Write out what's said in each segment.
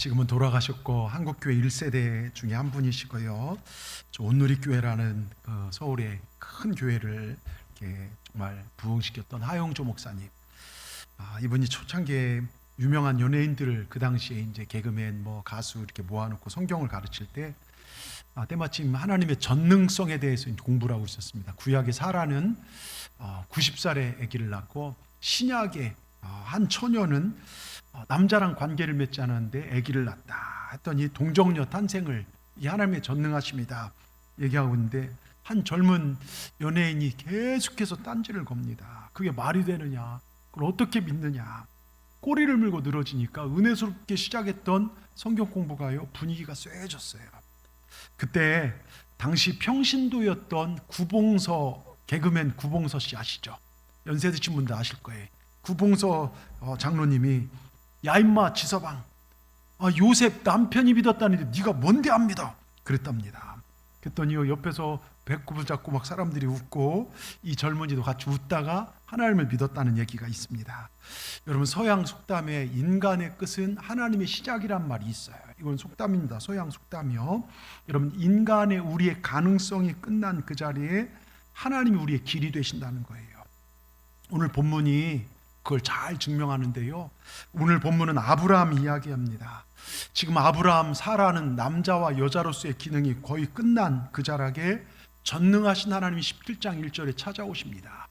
지금은 돌아가셨고 한국교회 1세대 중에 한 분이시고요. 온누리교회라는 서울의 큰 교회를 이렇게 정말 부흥시켰던 하용조 목사님. 이분이 초창기에 유명한 연예인들을 그 당시에 이제 개그맨, 가수 이렇게 모아놓고 성경을 가르칠 때 때마침 하나님의 전능성에 대해서 공부를 하고 있었습니다. 구약의 사라는 90살에 아기를 낳고 신약의 한 처녀는 남자랑 관계를 맺지 않았는데 아기를 낳았다 했더니 동정녀 탄생을 이 하나님의 전능하십니다 얘기하고 있는데, 한 젊은 연예인이 계속해서 딴지를 겁니다. 그게 말이 되느냐, 그걸 어떻게 믿느냐. 꼬리를 물고 늘어지니까 은혜스럽게 시작했던 성경 공부가요, 분위기가 쎄해졌어요. 그때 당시 평신도였던 구봉서, 개그맨 구봉서 씨 아시죠? 연세 드신 분들 아실 거예요. 구봉서 장로님이 야 임마 지서방, 요셉 남편이 믿었다는데 네가 뭔데 안 믿어? 그랬답니다. 그랬더니 옆에서 배꼽을 잡고 막 사람들이 웃고 이 젊은이도 같이 웃다가 하나님을 믿었다는 얘기가 있습니다. 여러분, 서양 속담에 인간의 끝은 하나님의 시작이란 말이 있어요. 이건 속담입니다. 서양 속담이요. 여러분, 인간의 우리의 가능성이 끝난 그 자리에 하나님이 우리의 길이 되신다는 거예요. 오늘 본문이 그걸 잘 증명하는데요. 오늘 본문은 아브라함 이야기합니다. 지금 아브라함, 사라는 남자와 여자로서의 기능이 거의 끝난 그 자락에 전능하신 하나님이 17장 1절에 찾아오십니다.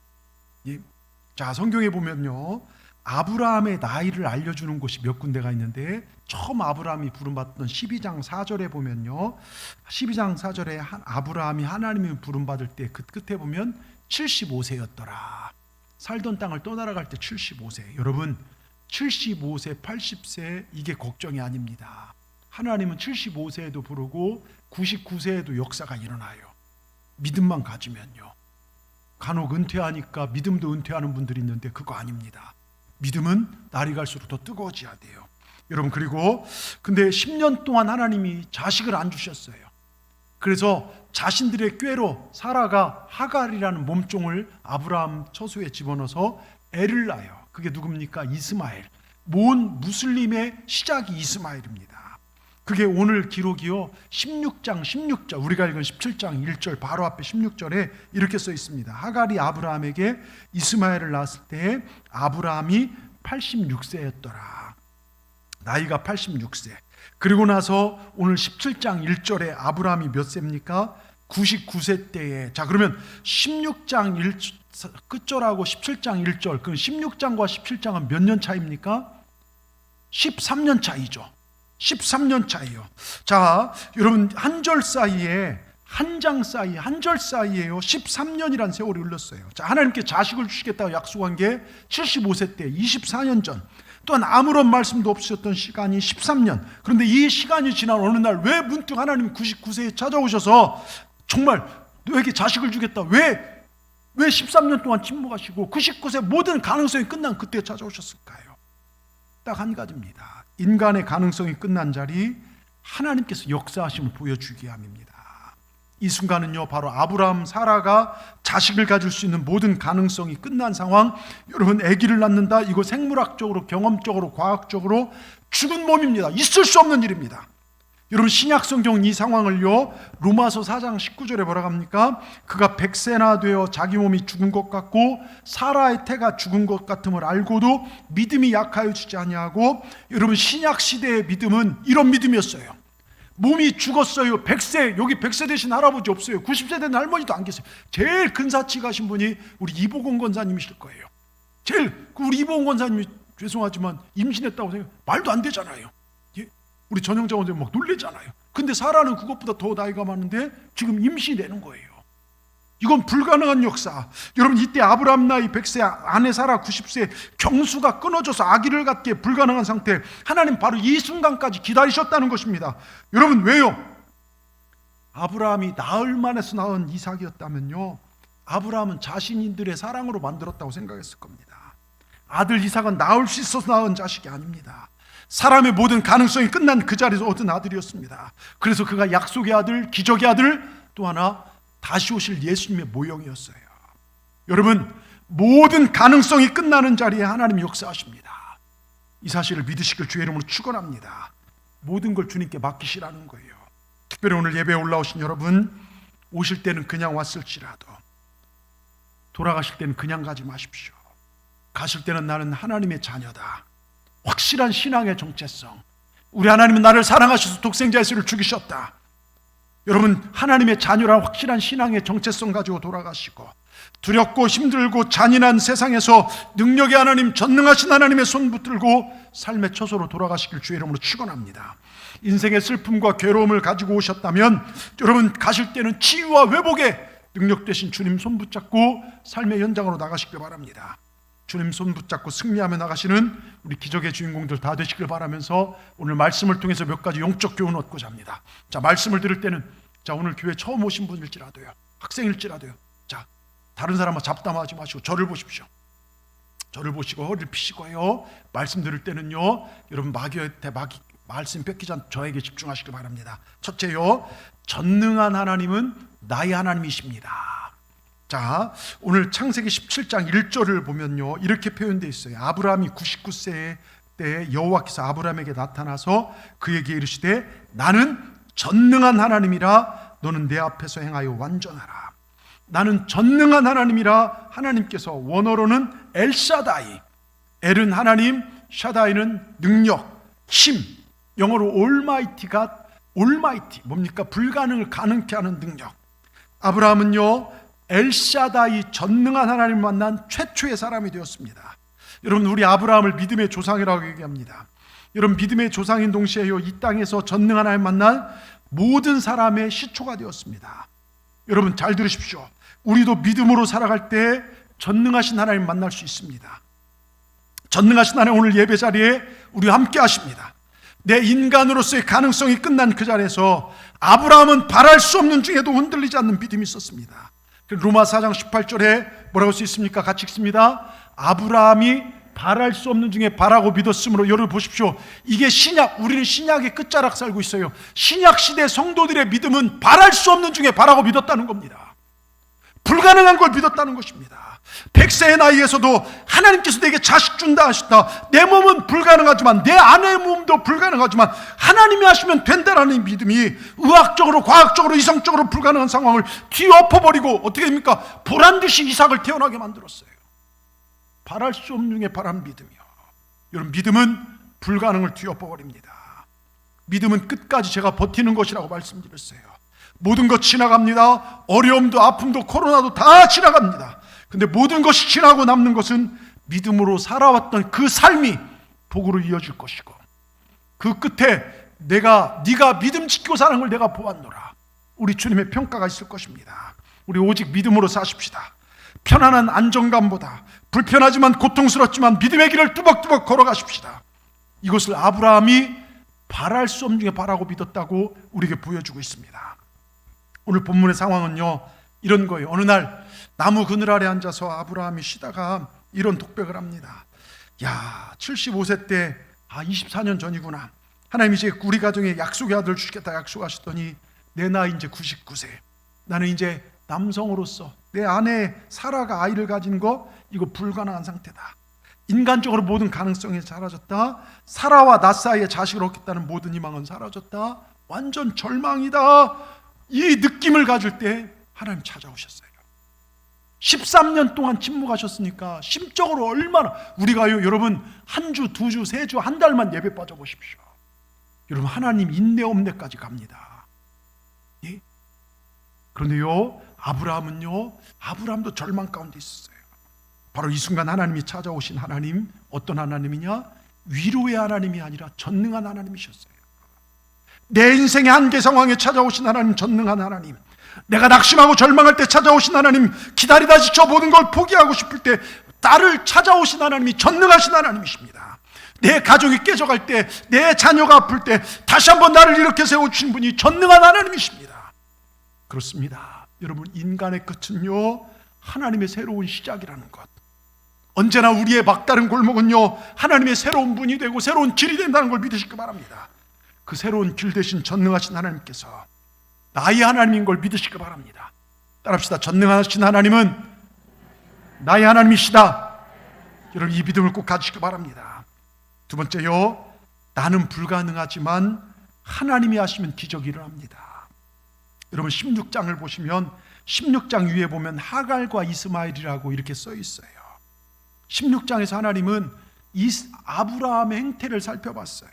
자, 성경에 보면요, 아브라함의 나이를 알려주는 곳이 몇 군데가 있는데, 처음 아브라함이 부름받던 12장 4절에 보면요, 12장 4절에 아브라함이 하나님이 부름받을 때 그 끝에 보면 75세였더라. 살던 땅을 떠나갈 때 75세. 여러분, 75세, 80세 이게 걱정이 아닙니다. 하나님은 75세에도 부르고 99세에도 역사가 일어나요. 믿음만 가지면요. 간혹 은퇴하니까 믿음도 은퇴하는 분들이 있는데 그거 아닙니다. 믿음은 날이 갈수록 더 뜨거워져야 돼요. 여러분, 그리고 근데 10년 동안 하나님이 자식을 안 주셨어요. 그래서 자신들의 꾀로 사라가 하갈이라는 몸종을 아브라함 처소에 집어넣어서 애를 낳아요. 그게 누굽니까? 이스마엘. 모은 무슬림의 시작이 이스마엘입니다. 그게 오늘 기록이요, 16장 16절, 우리가 읽은 17장 1절 바로 앞에 16절에 이렇게 써 있습니다. 하갈이 아브라함에게 이스마엘을 낳았을 때 아브라함이 86세였더라. 나이가 86세. 그리고 나서 오늘 17장 1절에 아브라함이 몇 세입니까? 99세 때에. 자, 그러면 16장 1 끝절하고 17장 1절, 그럼 16장과 17장은 몇 년 차입니까? 13년 차이죠. 13년 차이요. 자, 여러분, 한 절 사이에, 한 장 사이에, 한 절 사이에요 13년이란 세월이 흘렀어요. 자, 하나님께 자식을 주시겠다고 약속한 게 75세 때, 24년 전. 또한 아무런 말씀도 없으셨던 시간이 13년. 그런데 이 시간이 지난 어느 날 왜 문득 하나님 99세에 찾아오셔서 정말 너에게 자식을 주겠다, 왜 13년 동안 침묵하시고 99세 모든 가능성이 끝난 그때 찾아오셨을까요? 딱 한 가지입니다. 인간의 가능성이 끝난 자리, 하나님께서 역사하심을 보여주기 위함입니다. 이 순간은요, 바로 아브라함, 사라가 자식을 가질 수 있는 모든 가능성이 끝난 상황. 여러분, 아기를 낳는다, 이거 생물학적으로, 경험적으로, 과학적으로 죽은 몸입니다. 있을 수 없는 일입니다. 여러분, 신약 성경 이 상황을요, 로마서 4장 19절에 뭐라고 합니까? 그가 100세나 되어 자기 몸이 죽은 것 같고 사라의 태가 죽은 것 같음을 알고도 믿음이 약하여지지 아니하고. 여러분, 신약 시대의 믿음은 이런 믿음이었어요. 몸이 죽었어요. 100세, 여기 100세 되신 할아버지 없어요. 90세 된 할머니도 안 계세요. 제일 근사치 가신 분이 우리 이보건 권사님이실 거예요. 우리 이보건 권사님이, 죄송하지만 임신했다고 생각, 말도 안 되잖아요. 우리 전영자 원장님 막 놀래잖아요. 근데 사라는 그것보다 더 나이가 많은데 지금 임신되는 거예요. 이건 불가능한 역사. 여러분, 이때 아브라함 나이 100세, 아내 사라 90세, 경수가 끊어져서 아기를 갖기에 불가능한 상태. 하나님 바로 이 순간까지 기다리셨다는 것입니다. 여러분, 왜요? 아브라함이 나을 만해서 낳은 이삭이었다면요, 아브라함은 자신들의 사랑으로 만들었다고 생각했을 겁니다. 아들 이삭은 낳을 수 있어서 낳은 자식이 아닙니다. 사람의 모든 가능성이 끝난 그 자리에서 얻은 아들이었습니다. 그래서 그가 약속의 아들, 기적의 아들, 또 하나 다시 오실 예수님의 모형이었어요. 여러분, 모든 가능성이 끝나는 자리에 하나님이 역사하십니다. 이 사실을 믿으시길 주의 이름으로 축원합니다. 모든 걸 주님께 맡기시라는 거예요. 특별히 오늘 예배에 올라오신 여러분, 오실 때는 그냥 왔을지라도 돌아가실 때는 그냥 가지 마십시오. 가실 때는 나는 하나님의 자녀다, 확실한 신앙의 정체성, 우리 하나님은 나를 사랑하셔서 독생자 예수를 죽이셨다, 여러분 하나님의 자녀라 확실한 신앙의 정체성 가지고 돌아가시고, 두렵고 힘들고 잔인한 세상에서 능력의 하나님, 전능하신 하나님의 손 붙들고 삶의 처소로 돌아가시길 주의 이름으로 축원합니다. 인생의 슬픔과 괴로움을 가지고 오셨다면 여러분 가실 때는 치유와 회복의 능력 되신 주님 손 붙잡고 삶의 현장으로 나가시길 바랍니다. 주님 손 붙잡고 승리하며 나가시는 우리 기적의 주인공들 다 되시길 바라면서 오늘 말씀을 통해서 몇 가지 영적 교훈 얻고자 합니다. 자, 말씀을 들을 때는 자, 오늘 교회 처음 오신 분일지라도요, 학생일지라도요, 자, 다른 사람과 잡담하지 마시고 저를 보십시오. 저를 보시고 허리를 피시고요, 말씀 들을 때는요, 여러분 마귀한테 말씀 뺏기지 않고 저에게 집중하시길 바랍니다. 첫째요, 전능한 하나님은 나의 하나님이십니다. 자, 오늘 창세기 17장 1절을 보면요, 이렇게 표현되어 있어요. 아브라함이 99세 때 여호와께서 아브라함에게 나타나서 그에게 이르시되 나는 전능한 하나님이라 너는 내 앞에서 행하여 완전하라. 나는 전능한 하나님이라. 하나님께서 원어로는 엘샤다이, 엘은 하나님, 샤다이는 능력, 힘, 영어로 올마이티가, 올마이티 뭡니까? 불가능을 가능케 하는 능력. 아브라함은요 엘샤다이 전능한 하나님을 만난 최초의 사람이 되었습니다. 여러분 우리 아브라함을 믿음의 조상이라고 얘기합니다. 여러분 믿음의 조상인 동시에요, 이 땅에서 전능한 하나님 만난 모든 사람의 시초가 되었습니다. 여러분 잘 들으십시오. 우리도 믿음으로 살아갈 때 전능하신 하나님 만날 수 있습니다. 전능하신 하나님 오늘 예배 자리에 우리와 함께 하십니다. 내 인간으로서의 가능성이 끝난 그 자리에서 아브라함은 바랄 수 없는 중에도 흔들리지 않는 믿음이 있었습니다. 로마 4장 18절에 뭐라고 써 있습니까? 같이 읽습니다. 아브라함이 바랄 수 없는 중에 바라고 믿었으므로. 여러분 보십시오, 이게 신약, 우리는 신약의 끝자락 살고 있어요. 신약 시대 성도들의 믿음은 바랄 수 없는 중에 바라고 믿었다는 겁니다. 불가능한 걸 믿었다는 것입니다. 100세의 나이에서도 하나님께서 내게 자식 준다 하셨다. 내 몸은 불가능하지만, 내 아내의 몸도 불가능하지만 하나님이 하시면 된다라는 믿음이 의학적으로, 과학적으로, 이성적으로 불가능한 상황을 뒤엎어버리고 어떻게 됩니까? 보란듯이 이삭을 태어나게 만들었어요. 바랄 수 없는 중에 바란 믿음이요. 여러분 믿음은 불가능을 뒤엎어버립니다. 믿음은 끝까지 제가 버티는 것이라고 말씀드렸어요. 모든 것 지나갑니다. 어려움도 아픔도 코로나도 다 지나갑니다. 근데 모든 것이 지나고 남는 것은 믿음으로 살아왔던 그 삶이 복으로 이어질 것이고, 그 끝에 네가 믿음 지키고 사는 걸 내가 보았노라, 우리 주님의 평가가 있을 것입니다. 우리 오직 믿음으로 사십시다. 편안한 안정감보다 불편하지만 고통스럽지만 믿음의 길을 뚜벅뚜벅 걸어가십시다. 이것을 아브라함이 바랄 수 없는 중에 바라고 믿었다고 우리에게 보여주고 있습니다. 오늘 본문의 상황은요 이런 거예요. 어느 날 나무 그늘 아래 앉아서 아브라함이 쉬다가 이런 독백을 합니다. 야, 75세 때 24년 전이구나. 하나님이 이제 우리 가정에 약속의 아들 주시겠다 약속하셨더니 내 나이 이제 99세. 나는 이제 남성으로서 내 아내 사라가 아이를 가진 거 이거 불가능한 상태다. 인간적으로 모든 가능성이 사라졌다. 사라와 나 사이에 자식을 얻겠다는 모든 희망은 사라졌다. 완전 절망이다. 이 느낌을 가질 때 하나님 찾아오셨어요. 13년 동안 침묵하셨으니까 심적으로 얼마나, 우리가요 여러분 한 주, 두 주, 세 주, 한 달만 예배 빠져보십시오. 여러분 하나님 인내 없네까지 갑니다. 예? 그런데요 아브라함도 절망 가운데 있었어요. 바로 이 순간 하나님이 찾아오신 하나님, 어떤 하나님이냐? 위로의 하나님이 아니라 전능한 하나님이셨어요. 내 인생의 한계 상황에 찾아오신 하나님, 전능한 하나님. 내가 낙심하고 절망할 때 찾아오신 하나님, 기다리다 지쳐 모든 걸 포기하고 싶을 때 나를 찾아오신 하나님이 전능하신 하나님이십니다. 내 가족이 깨져갈 때, 내 자녀가 아플 때 다시 한번 나를 이렇게 세워주신 분이 전능한 하나님이십니다. 그렇습니다. 여러분 인간의 끝은요 하나님의 새로운 시작이라는 것. 언제나 우리의 막다른 골목은요 하나님의 새로운 문이 되고 새로운 길이 된다는 걸 믿으시기 바랍니다. 그 새로운 길 대신 전능하신 하나님께서 나의 하나님인 걸 믿으시기 바랍니다. 따라합시다. 전능하신 하나님은 나의 하나님이시다. 여러분 이 믿음을 꼭 가지시기 바랍니다. 두 번째요, 나는 불가능하지만 하나님이 하시면 기적이 일어납니다. 여러분 16장을 보시면 16장 위에 보면 하갈과 이스마엘이라고 이렇게 써 있어요. 16장에서 하나님은 아브라함의 행태를 살펴봤어요.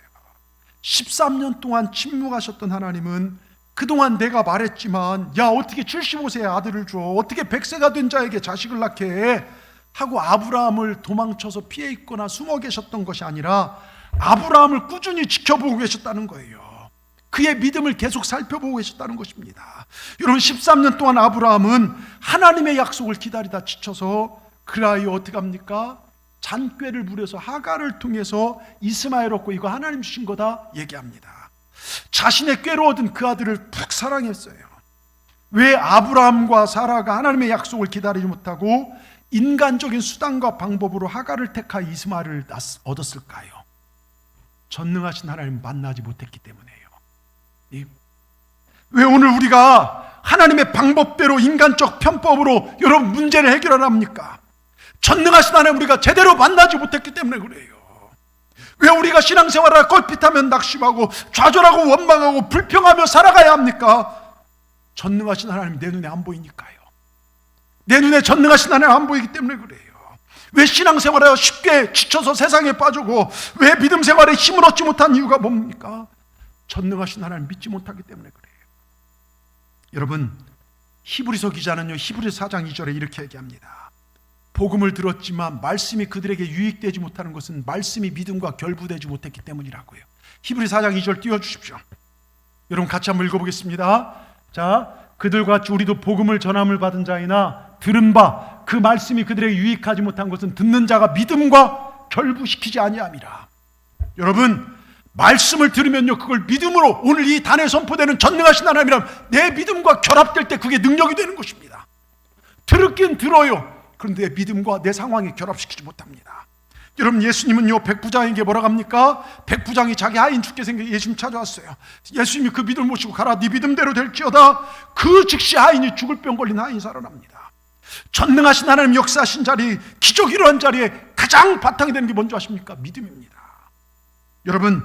13년 동안 침묵하셨던 하나님은 그동안 내가 말했지만 야 어떻게 75세의 아들을 줘, 어떻게 100세가 된 자에게 자식을 낳게 해 하고 아브라함을 도망쳐서 피해 있거나 숨어 계셨던 것이 아니라 아브라함을 꾸준히 지켜보고 계셨다는 거예요. 그의 믿음을 계속 살펴보고 계셨다는 것입니다. 여러분 13년 동안 아브라함은 하나님의 약속을 기다리다 지쳐서 그라하여 어떻게 합니까? 잔꾀를 부려서 하갈을 통해서 이스마엘 얻고 이거 하나님 주신 거다 얘기합니다. 자신의 꾀로 얻은 그 아들을 푹 사랑했어요. 왜 아브라함과 사라가 하나님의 약속을 기다리지 못하고 인간적인 수단과 방법으로 하갈을 택하여 이스마엘을 얻었을까요? 전능하신 하나님 만나지 못했기 때문이에요. 왜 오늘 우리가 하나님의 방법대로 인간적 편법으로 여러분 문제를 해결하랍니까? 전능하신 하나님 우리가 제대로 만나지 못했기 때문에 그래요. 왜 우리가 신앙생활을 껄핏하면 낙심하고 좌절하고 원망하고 불평하며 살아가야 합니까? 전능하신 하나님이 내 눈에 안 보이니까요. 내 눈에 전능하신 하나님 안 보이기 때문에 그래요. 왜 신앙생활에 쉽게 지쳐서 세상에 빠지고 왜 믿음 생활에 힘을 얻지 못한 이유가 뭡니까? 전능하신 하나님 믿지 못하기 때문에 그래요. 여러분 히브리서 기자는요 히브리서 4장 2절에 이렇게 얘기합니다. 복음을 들었지만 말씀이 그들에게 유익되지 못하는 것은 말씀이 믿음과 결부되지 못했기 때문이라고요. 히브리서 4장 2절 띄워주십시오. 여러분 같이 한번 읽어보겠습니다. 자, 그들과 같이 우리도 복음을 전함을 받은 자이나 들은 바 그 말씀이 그들에게 유익하지 못한 것은 듣는 자가 믿음과 결부시키지 아니함이라. 여러분 말씀을 들으면요 그걸 믿음으로 오늘 이 단에 선포되는 전능하신 하나님이란 내 믿음과 결합될 때 그게 능력이 되는 것입니다. 들었긴 들어요. 그런데 내 믿음과 내 상황에 결합시키지 못합니다. 여러분 예수님은요 백부장에게 뭐라고 합니까? 백부장이 자기 하인 죽게 생겨 예수님 찾아왔어요. 예수님이 그 믿음을 모시고 가라 네 믿음대로 될지어다. 그 즉시 하인이 죽을 병 걸린 하인이 살아납니다. 전능하신 하나님 역사하신 자리, 기적이 일어난 자리에 가장 바탕이 되는 게 뭔지 아십니까? 믿음입니다. 여러분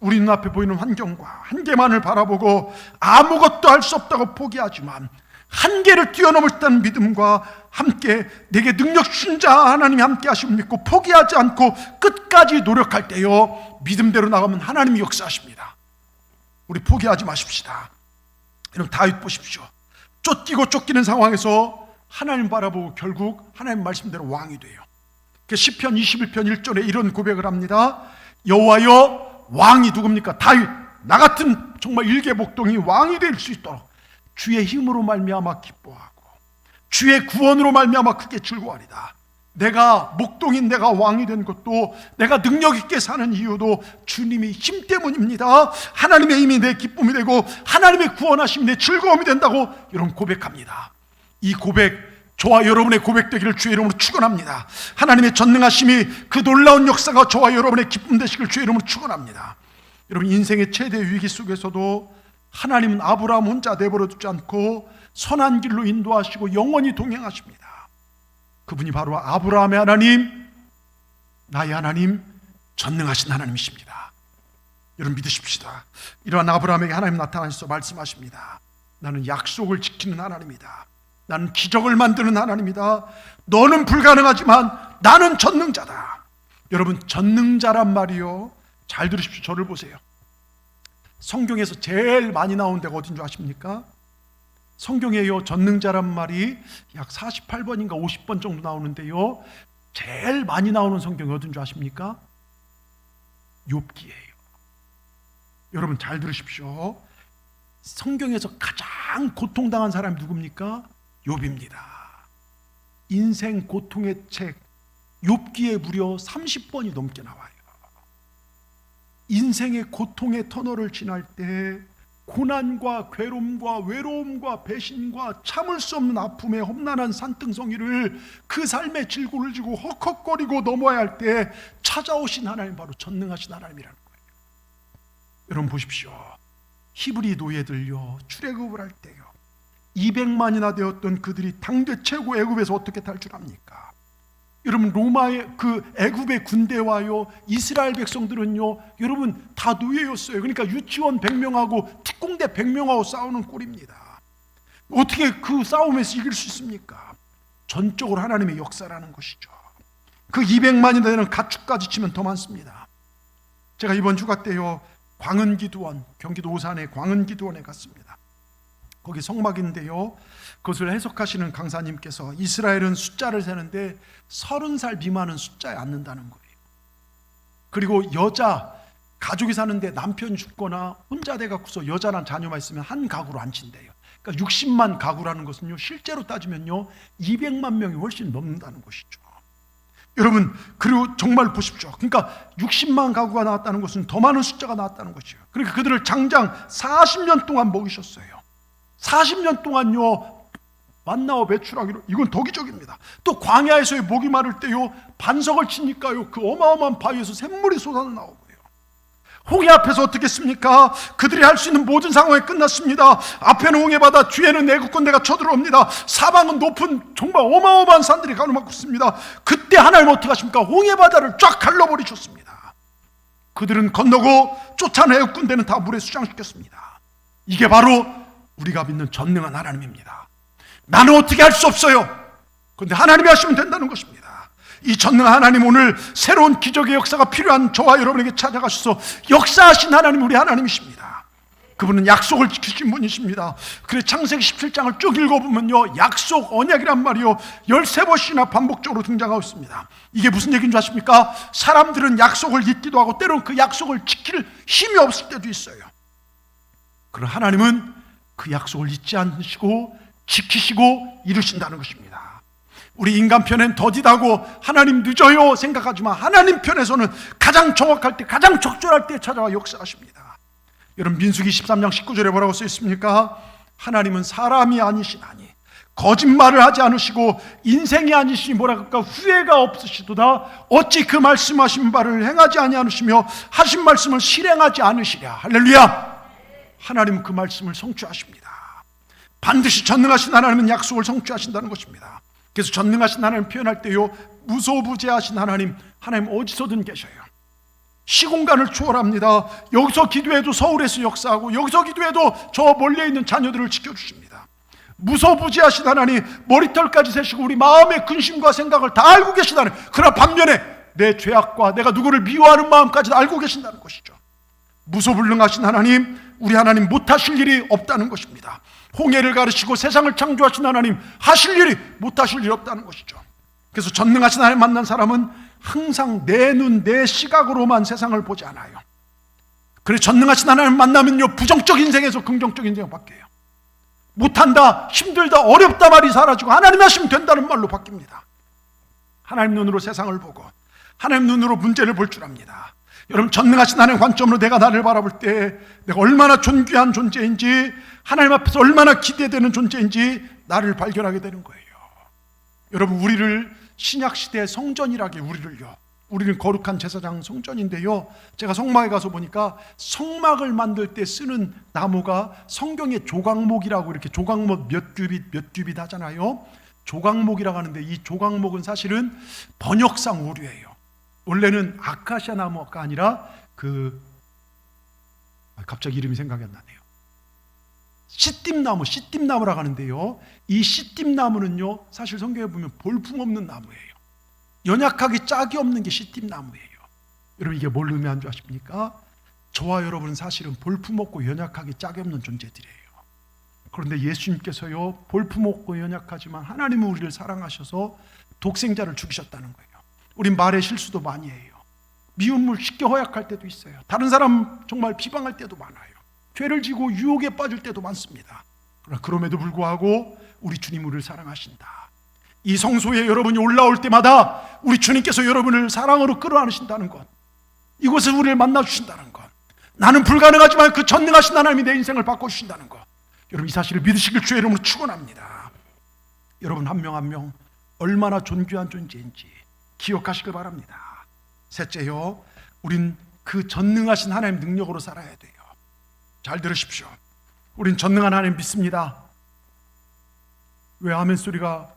우리 눈앞에 보이는 환경과 한계만을 바라보고 아무것도 할 수 없다고 포기하지만 한계를 뛰어넘을 듯한 믿음과 함께 내게 능력 주신 자 하나님이 함께 하심을 믿고 포기하지 않고 끝까지 노력할 때요 믿음대로 나가면 하나님이 역사하십니다. 우리 포기하지 마십시다. 여러분 다윗 보십시오. 쫓기고 쫓기는 상황에서 하나님 바라보고 결국 하나님 말씀대로 왕이 돼요. 시편 21편 1절에 이런 고백을 합니다. 여호와여 왕이 누굽니까? 다윗. 나 같은 정말 일개목동이 왕이 될 수 있도록 주의 힘으로 말미암아 기뻐하고 주의 구원으로 말미암아 크게 즐거워하리다. 내가 목동인 내가 왕이 된 것도 내가 능력 있게 사는 이유도 주님의 힘 때문입니다. 하나님의 힘이 내 기쁨이 되고 하나님의 구원하심이 내 즐거움이 된다고 이런 고백합니다. 이 고백 저와 여러분의 고백되기를 주의 이름으로 축원합니다. 하나님의 전능하심이 그 놀라운 역사가 저와 여러분의 기쁨 되시길 주의 이름으로 축원합니다. 여러분 인생의 최대 위기 속에서도 하나님은 아브라함 혼자 내버려 두지 않고 선한 길로 인도하시고 영원히 동행하십니다. 그분이 바로 아브라함의 하나님, 나의 하나님, 전능하신 하나님이십니다. 여러분 믿으십시다. 이러한 아브라함에게 하나님 나타나셔서 말씀하십니다. 나는 약속을 지키는 하나님이다. 나는 기적을 만드는 하나님이다. 너는 불가능하지만 나는 전능자다. 여러분 전능자란 말이요 잘 들으십시오. 저를 보세요. 성경에서 제일 많이 나온 데가 어딘 줄 아십니까? 성경에요 전능자란 말이 약 48번인가 50번 정도 나오는데요 제일 많이 나오는 성경이 어딘 줄 아십니까? 욥기예요. 여러분 잘 들으십시오. 성경에서 가장 고통당한 사람이 누굽니까? 욥입니다. 인생 고통의 책 욥기에 무려 30번이 넘게 나와요. 인생의 고통의 터널을 지날 때 고난과 괴로움과 외로움과 배신과 참을 수 없는 아픔의 험난한 산등성이를 그 삶의 질고를 지고 헉헉거리고 넘어야 할 때 찾아오신 하나님 바로 전능하신 하나님이라는 거예요. 여러분 보십시오. 히브리 노예들요 출애굽을 할 때요 200만이나 되었던 그들이 당대 최고 애굽에서 어떻게 탈출합니까? 여러분 로마의 그 애굽의 군대와요 이스라엘 백성들은요 여러분 다 노예였어요. 그러니까 유치원 100명하고 특공대 100명하고 싸우는 꼴입니다. 어떻게 그 싸움에서 이길 수 있습니까? 전적으로 하나님의 역사라는 것이죠. 그 200만이 되는 가축까지 치면 더 많습니다. 제가 이번 휴가 때요 광은기도원, 경기도 오산의 광은기도원에 갔습니다. 거기 성막인데요 그것을 해석하시는 강사님께서 이스라엘은 숫자를 세는데 30살 미만은 숫자에 앉는다는 거예요. 그리고 여자 가족이 사는데 남편이 죽거나 혼자 돼갖고서 여자랑 자녀만 있으면 한 가구로 앉힌대요. 그러니까 60만 가구라는 것은요 실제로 따지면요 200만 명이 훨씬 넘는다는 것이죠. 여러분 그리고 정말 보십시오. 그러니까 60만 가구가 나왔다는 것은 더 많은 숫자가 나왔다는 것이에요. 그러니까 그들을 장장 40년 동안 먹이셨어요. 40년 동안요 만나와 배추라기로, 이건 더 기적입니다. 또 광야에서의 목이 마를 때요 반석을 치니까요 그 어마어마한 바위에서 샘물이 쏟아져 나오고요. 홍해 앞에서 어떻게 했습니까? 그들이 할 수 있는 모든 상황이 끝났습니다. 앞에는 홍해바다, 뒤에는 애국 군대가 쳐들어옵니다. 사방은 높은 정말 어마어마한 산들이 가로막고 있습니다. 그때 하나님 어떻게 하십니까? 홍해바다를 쫙 갈라버리셨습니다. 그들은 건너고 쫓아낸 애국 군대는 다 물에 수장시켰습니다. 이게 바로 우리가 믿는 전능한 하나님입니다. 나는 어떻게 할 수 없어요. 그런데 하나님이 하시면 된다는 것입니다. 이 전능한 하나님, 오늘 새로운 기적의 역사가 필요한 저와 여러분에게 찾아가셔서 역사하신 하나님, 우리 하나님이십니다. 그분은 약속을 지키신 분이십니다. 그래 창세기 17장을 쭉 읽어보면요 약속, 언약이란 말이요 13번씩이나 반복적으로 등장하고 있습니다. 이게 무슨 얘기인 줄 아십니까? 사람들은 약속을 잊기도 하고 때로는 그 약속을 지킬 힘이 없을 때도 있어요. 그러나 하나님은 그 약속을 잊지 않으시고 지키시고 이루신다는 것입니다. 우리 인간 편엔 더디다고 하나님 늦어요 생각하지만 하나님 편에서는 가장 정확할 때, 가장 적절할 때 찾아와 역사하십니다. 여러분 민수기 13장 19절에 뭐라고 써 있습니까? 하나님은 사람이 아니시나니 거짓말을 하지 않으시고 인생이 아니시니 뭐라 그럴까? 후회가 없으시도다. 어찌 그 말씀하신 바를 행하지 아니하시며 하신 말씀을 실행하지 않으시랴. 할렐루야. 하나님은 그 말씀을 성취하십니다. 반드시 전능하신 하나님은 약속을 성취하신다는 것입니다. 그래서 전능하신 하나님 표현할 때요 무소부재하신 하나님, 하나님 어디서든 계셔요. 시공간을 초월합니다. 여기서 기도해도 서울에서 역사하고 여기서 기도해도 저 멀리에 있는 자녀들을 지켜주십니다. 무소부재하신 하나님, 머리털까지 세시고 우리 마음의 근심과 생각을 다 알고 계시다는, 그러나 반면에 내 죄악과 내가 누구를 미워하는 마음까지 알고 계신다는 것이죠. 무소불능하신 하나님, 우리 하나님 못하실 일이 없다는 것입니다. 홍해를 가르시고 세상을 창조하신 하나님, 하실 일이 못하실 일이 없다는 것이죠. 그래서 전능하신 하나님 만난 사람은 항상 내 눈, 내 시각으로만 세상을 보지 않아요. 그래서 전능하신 하나님 만나면요 부정적 인생에서 긍정적 인생으로 바뀌어요. 못한다, 힘들다, 어렵다 말이 사라지고 하나님이 하시면 된다는 말로 바뀝니다. 하나님 눈으로 세상을 보고 하나님 눈으로 문제를 볼 줄 압니다. 여러분 전능하신 하나님의 관점으로 내가 나를 바라볼 때 내가 얼마나 존귀한 존재인지, 하나님 앞에서 얼마나 기대되는 존재인지 나를 발견하게 되는 거예요. 여러분 우리를 신약시대의 성전이라기에 우리는 거룩한 제사장 성전인데요, 제가 성막에 가서 보니까 성막을 만들 때 쓰는 나무가 성경의 조각목이라고, 이렇게 조각목 몇 규빗 하잖아요. 조각목이라고 하는데 이 조각목은 사실은 번역상 오류예요. 원래는 아카시아 나무가 아니라 갑자기 이름이 생각이 안 나네요. 씨띠나무라고 하는데요, 이 씨띠나무는요 사실 성경에 보면 볼품없는 나무예요. 연약하기 짝이 없는 게 씨띠나무예요. 여러분 이게 뭘 의미하는 줄 아십니까? 저와 여러분은 사실은 볼품없고 연약하기 짝이 없는 존재들이에요. 그런데 예수님께서요 볼품없고 연약하지만 하나님은 우리를 사랑하셔서 독생자를 죽이셨다는 거예요. 우린 말에 실수도 많이 해요. 미움을 쉽게 허약할 때도 있어요. 다른 사람 정말 비방할 때도 많아요. 죄를 지고 유혹에 빠질 때도 많습니다. 그러나 그럼에도 불구하고 우리 주님 우리를 사랑하신다. 이 성소에 여러분이 올라올 때마다 우리 주님께서 여러분을 사랑으로 끌어안으신다는 것, 이곳에 우리를 만나주신다는 것, 나는 불가능하지만 그 전능하신 하나님이 내 인생을 바꿔주신다는 것, 여러분 이 사실을 믿으시길 주의 이름으로 축원합니다. 여러분 한 명 한 명 얼마나 존귀한 존재인지 기억하시길 바랍니다. 셋째요, 우린 그 전능하신 하나님 능력으로 살아야 돼요. 잘 들으십시오. 우린 전능한 하나님 믿습니다. 왜 아멘 소리가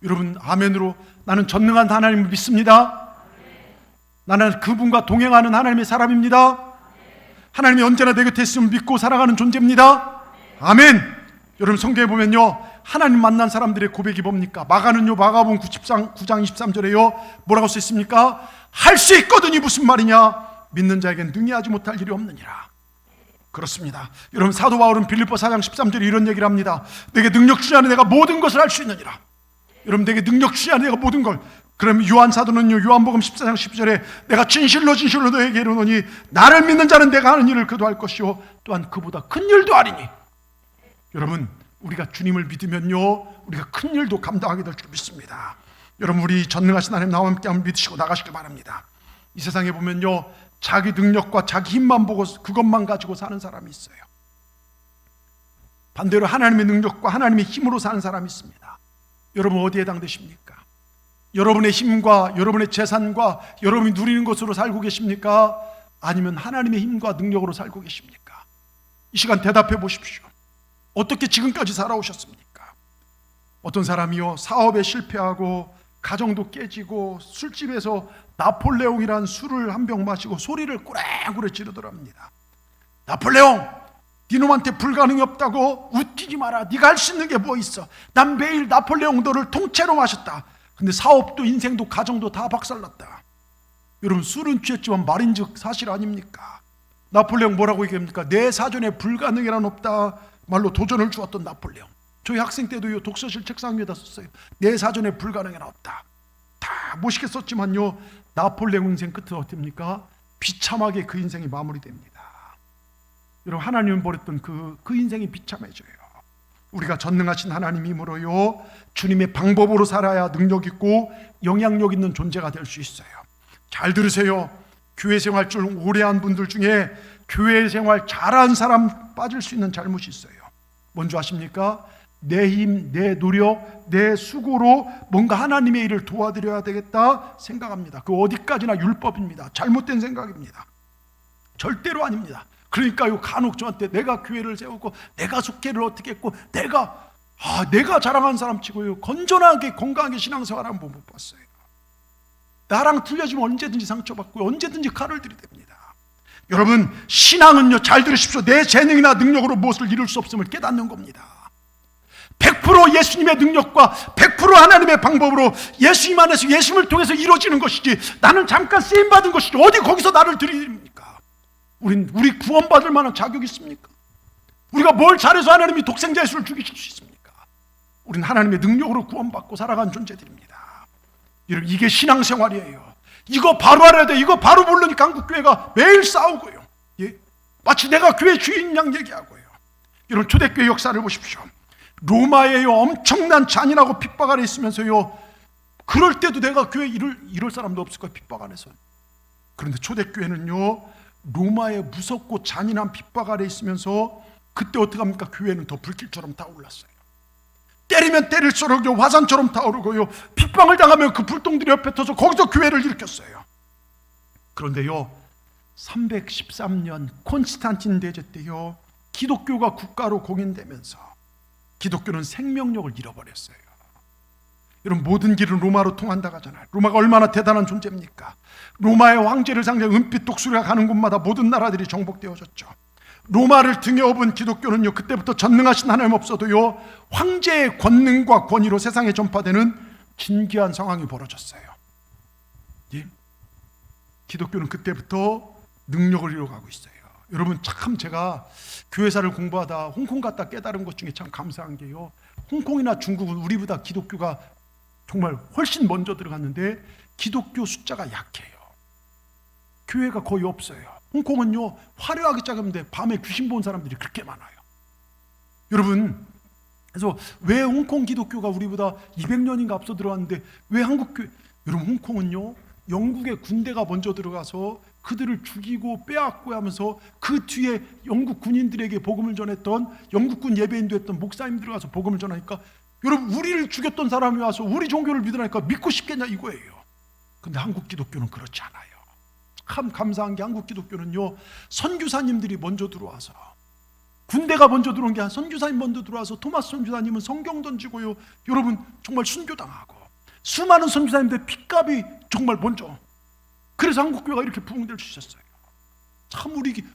여러분 아멘으로 나는 전능한 하나님을 믿습니다. 나는 그분과 동행하는 하나님의 사람입니다. 하나님이 언제나 내 곁에 있음을 믿고 살아가는 존재입니다. 아멘. 여러분 성경에 보면요, 하나님 만난 사람들의 고백이 뭡니까? 마가는요, 마가복음 9장 23절에요 뭐라고 써 있습니까? 할 수 있거든이 무슨 말이냐? 믿는 자에겐 능히 하지 못할 일이 없느니라. 그렇습니다. 여러분 사도 바울은 빌립보 4장 13절에 이런 얘기를 합니다. 내게 능력 주시 안에 내가 모든 것을 할 수 있느니라. 여러분 내게 능력 주시 안에 내가 모든 걸. 그럼 요한 사도는요, 요한복음 14장 12절에 내가 진실로 진실로 너에게 이르노니 나를 믿는 자는 내가 하는 일을 그도 할 것이요 또한 그보다 큰 일도 하리니. 여러분 우리가 주님을 믿으면요, 우리가 큰 일도 감당하게 될 줄 믿습니다. 여러분 우리 전능하신 하나님 나와 함께 한번 믿으시고 나가시길 바랍니다. 이 세상에 보면요, 자기 능력과 자기 힘만 보고 그것만 가지고 사는 사람이 있어요. 반대로 하나님의 능력과 하나님의 힘으로 사는 사람이 있습니다. 여러분 어디에 해당되십니까? 여러분의 힘과 여러분의 재산과 여러분이 누리는 것으로 살고 계십니까? 아니면 하나님의 힘과 능력으로 살고 계십니까? 이 시간 대답해 보십시오. 어떻게 지금까지 살아오셨습니까? 어떤 사람이요, 사업에 실패하고 가정도 깨지고 술집에서 나폴레옹이란 술을 한 병 마시고 소리를 꾸레꾸레 지르더랍니다. 나폴레옹, 니놈한테 불가능이 없다고 웃기지 마라. 네가 할 수 있는 게 뭐 있어? 난 매일 나폴레옹 너를 통째로 마셨다. 근데 사업도 인생도 가정도 다 박살났다. 여러분 술은 취했지만 말인즉 사실 아닙니까? 나폴레옹 뭐라고 얘기합니까? 내 사전에 불가능이란 없다 말로 도전을 주었던 나폴레옹. 저희 학생 때도 독서실 책상 위에다 썼어요. 내 사전에 불가능이란 없다. 다 멋있게 썼지만요, 나폴레옹 인생 끝은 어떻습니까? 비참하게 그 인생이 마무리됩니다. 여러분 하나님은 버렸던 그 인생이 비참해져요. 우리가 전능하신 하나님 힘으로요, 주님의 방법으로 살아야 능력 있고 영향력 있는 존재가 될 수 있어요. 잘 들으세요. 교회 생활 좀 오래 한 분들 중에 교회 생활 잘한 사람 빠질 수 있는 잘못이 있어요. 뭔지 아십니까? 내 힘, 내 노력, 내 수고로 뭔가 하나님의 일을 도와드려야 되겠다 생각합니다. 그 어디까지나 율법입니다. 잘못된 생각입니다. 절대로 아닙니다. 그러니까요, 간혹 저한테 내가 교회를 세우고 내가 속회를 어떻게 했고 내가 자랑한 사람 치고요, 건전하게 건강하게 신앙생활하는 분 못 봤어요. 나랑 틀려지면 언제든지 상처받고 언제든지 칼을 들이댑니다. 여러분 신앙은요, 잘 들으십시오. 내 재능이나 능력으로 무엇을 이룰 수 없음을 깨닫는 겁니다. 100% 예수님의 능력과 100% 하나님의 방법으로 예수님 안에서 예수님을 통해서 이루어지는 것이지, 나는 잠깐 쓰임받은 것이지 어디 거기서 나를 들이립니까? 우리 구원받을 만한 자격이 있습니까? 우리가 뭘 잘해서 하나님이 독생자 예수를 죽이실 수 있습니까? 우리는 하나님의 능력으로 구원받고 살아간 존재들입니다. 여러분 이게 신앙생활이에요. 이거 바로 알아야 돼. 이거 바로 모르니까 한국교회가 매일 싸우고요, 예? 마치 내가 교회 주인 양 얘기하고요. 여러분 초대교회 역사를 보십시오. 로마에요, 엄청난 잔인하고 핍박 안에 있으면서요, 그럴 때도 내가 교회 이럴 사람도 없을 거예요, 핍박 안에서. 그런데 초대교회는요, 로마의 무섭고 잔인한 핍박 아래 있으면서 그때 어떻게 합니까? 교회는 더 불길처럼 타올랐어요. 때리면 때릴수록 화산처럼 타오르고요, 핍박을 당하면 그 불똥들이 옆에 터서 거기서 교회를 일으켰어요. 그런데요, 313년 콘스탄틴 대제 때요, 기독교가 국가로 공인되면서 기독교는 생명력을 잃어버렸어요. 여러분 모든 길은 로마로 통한다고 하잖아요. 로마가 얼마나 대단한 존재입니까? 로마의 황제를 상대로 은빛 독수리가 가는 곳마다 모든 나라들이 정복되어졌죠. 로마를 등에 업은 기독교는요, 그때부터 전능하신 하나님 없어도요, 황제의 권능과 권위로 세상에 전파되는 진귀한 상황이 벌어졌어요. 예? 기독교는 그때부터 능력을 이뤄가고 있어요. 여러분 참 제가 교회사를 공부하다 홍콩 갔다 깨달은 것 중에 참 감사한 게요, 홍콩이나 중국은 우리보다 기독교가 정말 훨씬 먼저 들어갔는데 기독교 숫자가 약해요. 교회가 거의 없어요. 홍콩은요, 화려하게 작은데 밤에 귀신 본 사람들이 그렇게 많아요. 여러분 그래서 왜 홍콩 기독교가 우리보다 200년인가 앞서 들어왔는데 왜 한국교회, 여러분 홍콩은요, 영국의 군대가 먼저 들어가서 그들을 죽이고 빼앗고 하면서 그 뒤에 영국 군인들에게 복음을 전했던, 영국군 예배인도 했던 목사님들이 와서 복음을 전하니까, 여러분 우리를 죽였던 사람이 와서 우리 종교를 믿으라니까 믿고 싶겠냐 이거예요. 근데 한국 기독교는 그렇지 않아요. 참 감사한 게 한국 기독교는요, 선교사님들이 먼저 들어와서, 군대가 먼저 들어온 게 아니라 선교사님 먼저 들어와서 토마스 선교사님은 성경 던지고요, 여러분 정말 순교당하고, 수많은 선교사님들 핏값이 정말 먼저. 그래서 한국교회가 이렇게 부흥될 수 있었어요. 참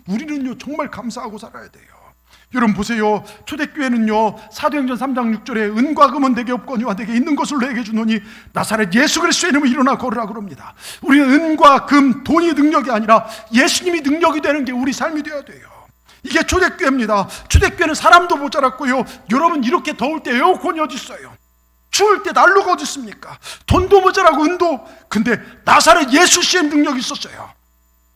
우리는요 정말 감사하고 살아야 돼요. 여러분 보세요. 초대교회는요 사도행전 3장 6절에 은과 금은 내게 없거니와 내게 있는 것을 내게 주노니 나사렛 예수 그리스도의 이름으로 일어나 걸으라 그럽니다. 우리는 은과 금, 돈이 능력이 아니라 예수님이 능력이 되는 게 우리 삶이 되어야 돼요. 이게 초대교회입니다. 초대교회는 사람도 모자랐고요, 여러분 이렇게 더울 때 에어컨이 어디 있어요? 추울 때 난로가 어디 있습니까? 돈도 모자라고 은도. 근데 나사렛 예수 씨의 능력이 있었어요.